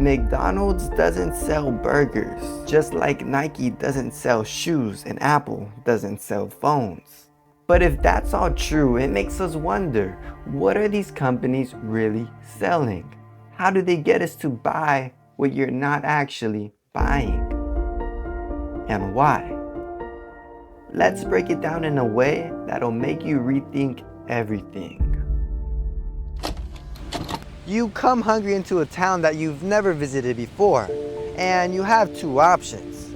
McDonald's doesn't sell burgers, just like Nike doesn't sell shoes and Apple doesn't sell phones. But if that's all true, it makes us wonder, what are these companies really selling? How do they get us to buy what you're not actually buying? And why? Let's break it down in a way that'll make you rethink everything. You come hungry into a town that you've never visited before, and you have two options: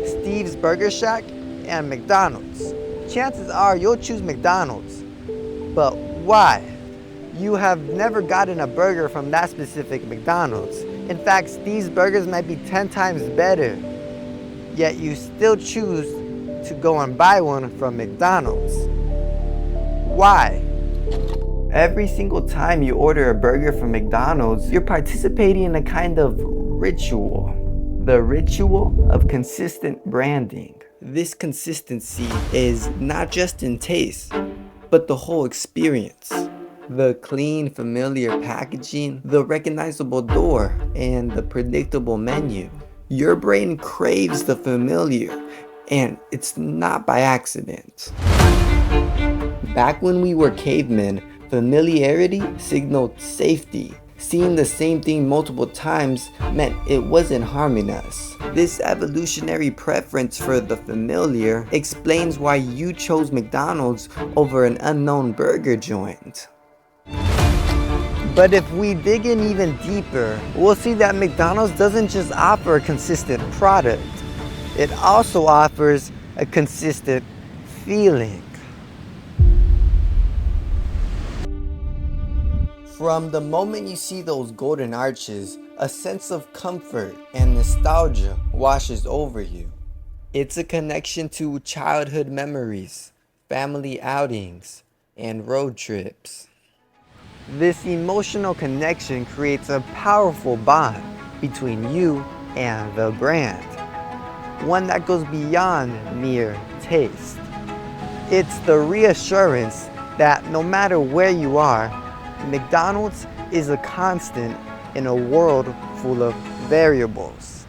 Steve's Burger Shack and McDonald's. Chances are you'll choose McDonald's. But why? You have never gotten a burger from that specific McDonald's. In fact, Steve's Burgers might be 10 times better. Yet you still choose to go and buy one from McDonald's. Why? Every single time you order a burger from McDonald's, you're participating in a kind of ritual. The ritual of consistent branding. This consistency is not just in taste, but the whole experience. The clean, familiar packaging, the recognizable door, and the predictable menu. Your brain craves the familiar, and it's not by accident. Back when we were cavemen, familiarity signaled safety. Seeing the same thing multiple times meant it wasn't harming us. This evolutionary preference for the familiar explains why you chose McDonald's over an unknown burger joint. But if we dig in even deeper, we'll see that McDonald's doesn't just offer a consistent product, it also offers a consistent feeling. From the moment you see those golden arches, a sense of comfort and nostalgia washes over you. It's a connection to childhood memories, family outings, and road trips. This emotional connection creates a powerful bond between you and the brand, one that goes beyond mere taste. It's the reassurance that no matter where you are, McDonald's is a constant in a world full of variables.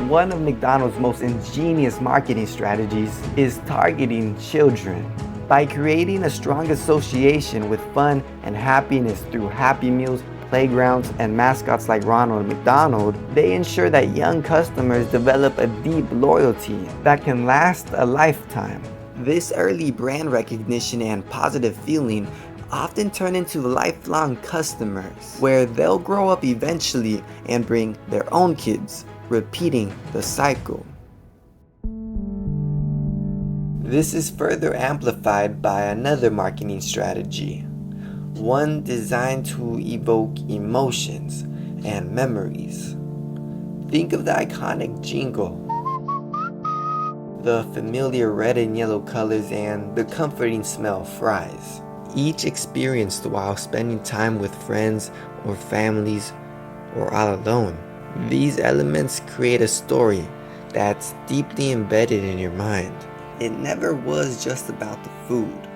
One of McDonald's most ingenious marketing strategies is targeting children. By creating a strong association with fun and happiness through Happy Meals, playgrounds, and mascots like Ronald McDonald, they ensure that young customers develop a deep loyalty that can last a lifetime. This early brand recognition and positive feeling often turn into lifelong customers, where they'll grow up eventually and bring their own kids, repeating the cycle. This is further amplified by another marketing strategy, one designed to evoke emotions and memories. Think of the iconic jingle, the familiar red and yellow colors, and the comforting smell of fries. Each experienced while spending time with friends or families or all alone. These elements create a story that's deeply embedded in your mind. It never was just about the food.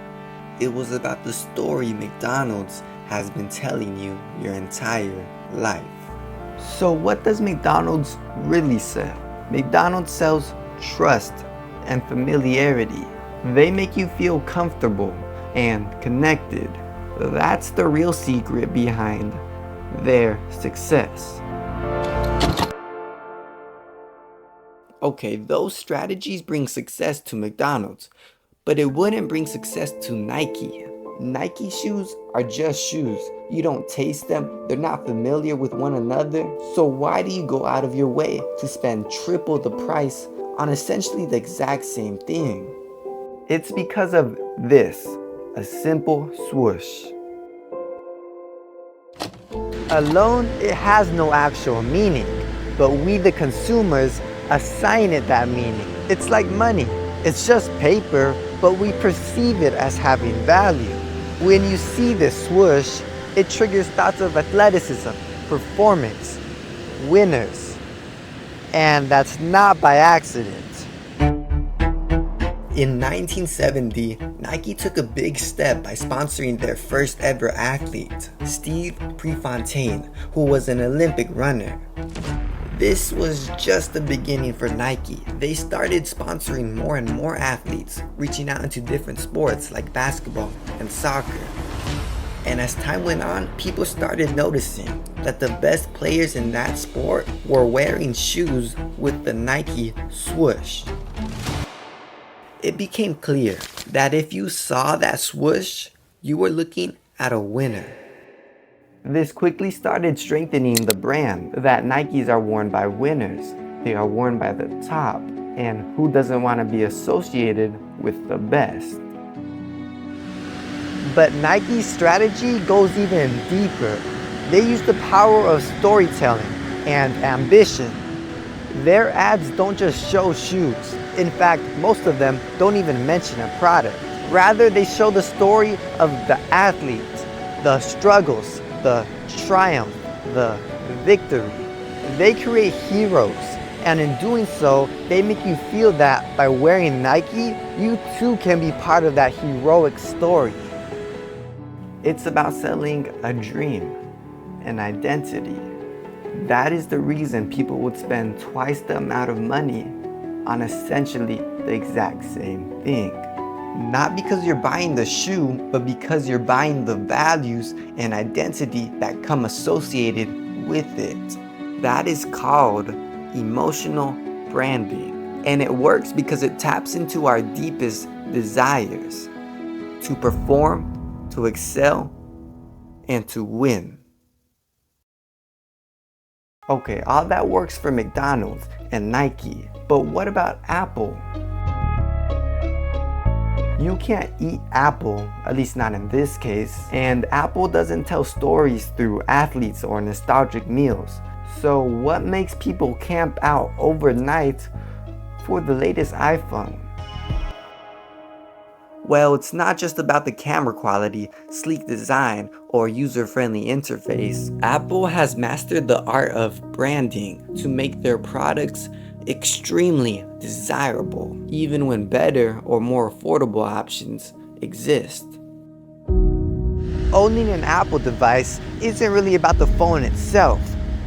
It was about the story McDonald's has been telling you your entire life. So what does McDonald's really sell? McDonald's sells trust and familiarity. They make you feel comfortable and connected. That's the real secret behind their success. Okay, those strategies bring success to McDonald's, but it wouldn't bring success to Nike. Nike shoes are just shoes. You don't taste them, they're not familiar with one another. So why do you go out of your way to spend triple the price on essentially the exact same thing? It's because of this. A simple swoosh. Alone, it has no actual meaning, but we the consumers assign it that meaning. It's like money. It's just paper, but we perceive it as having value. When you see this swoosh, it triggers thoughts of athleticism, performance, winners, and that's not by accident. In 1970, Nike took a big step by sponsoring their first ever athlete, Steve Prefontaine, who was an Olympic runner. This was just the beginning for Nike. They started sponsoring more and more athletes, reaching out into different sports like basketball and soccer. And as time went on, people started noticing that the best players in that sport were wearing shoes with the Nike Swoosh. It became clear that if you saw that swoosh, you were looking at a winner. This quickly started strengthening the brand that Nikes are worn by winners. They are worn by the top, and who doesn't want to be associated with the best? But Nike's strategy goes even deeper. They use the power of storytelling and ambition. Their ads don't just show shoes. In fact, most of them don't even mention a product. Rather, they show the story of the athlete, the struggles, the triumph, the victory. They create heroes, and in doing so, they make you feel that by wearing Nike, you too can be part of that heroic story. It's about selling a dream, an identity. That is the reason people would spend twice the amount of money on essentially the exact same thing. Not because you're buying the shoe, but because you're buying the values and identity that come associated with it. That is called emotional branding. And it works because it taps into our deepest desires to perform, to excel, and to win. Okay, all that works for McDonald's and Nike, but what about Apple? You can't eat Apple, at least not in this case, and Apple doesn't tell stories through athletes or nostalgic meals. So what makes people camp out overnight for the latest iPhone? Well, it's not just about the camera quality, sleek design, or user-friendly interface. Apple has mastered the art of branding to make their products extremely desirable, even when better or more affordable options exist. Owning an Apple device isn't really about the phone itself.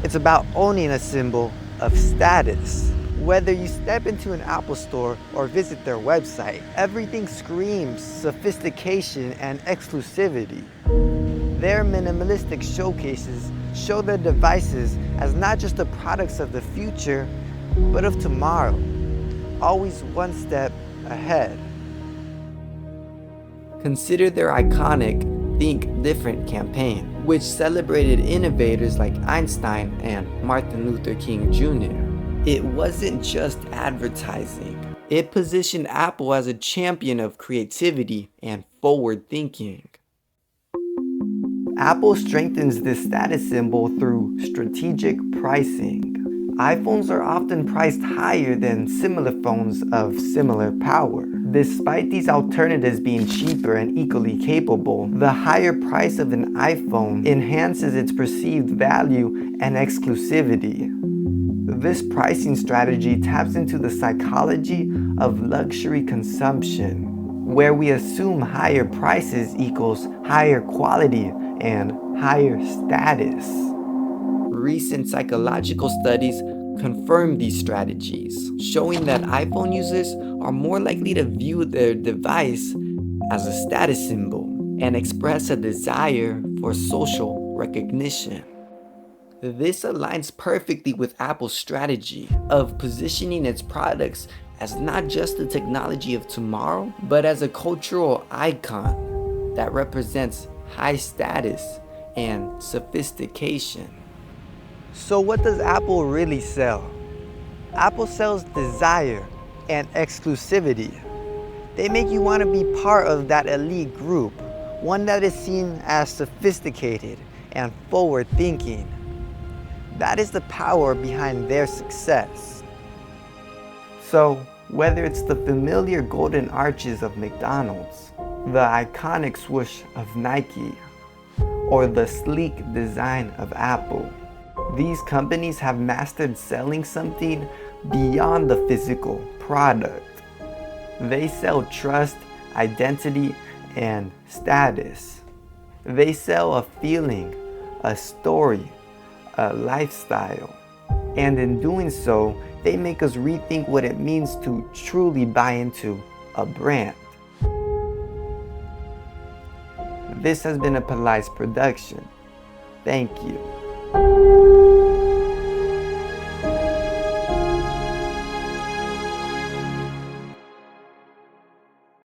It's about owning a symbol of status. Whether you step into an Apple store or visit their website, everything screams sophistication and exclusivity. Their minimalistic showcases show their devices as not just the products of the future, but of tomorrow, always one step ahead. Consider their iconic Think Different campaign, which celebrated innovators like Einstein and Martin Luther King Jr. It wasn't just advertising. It positioned Apple as a champion of creativity and forward thinking. Apple strengthens this status symbol through strategic pricing. iPhones are often priced higher than similar phones of similar power. Despite these alternatives being cheaper and equally capable, the higher price of an iPhone enhances its perceived value and exclusivity. This pricing strategy taps into the psychology of luxury consumption, where we assume higher prices equals higher quality and higher status. Recent psychological studies confirm these strategies, showing that iPhone users are more likely to view their device as a status symbol and express a desire for social recognition. This aligns perfectly with Apple's strategy of positioning its products as not just the technology of tomorrow, but as a cultural icon that represents high status and sophistication. So what does Apple really sell? Apple sells desire and exclusivity. They make you want to be part of that elite group, one that is seen as sophisticated and forward-thinking. That is the power behind their success. So, whether it's the familiar golden arches of McDonald's, the iconic swoosh of Nike, or the sleek design of Apple, these companies have mastered selling something beyond the physical product. They sell trust, identity, and status. They sell a feeling, a story, a lifestyle. And in doing so, they make us rethink what it means to truly buy into a brand. This has been a Police production. Thank you.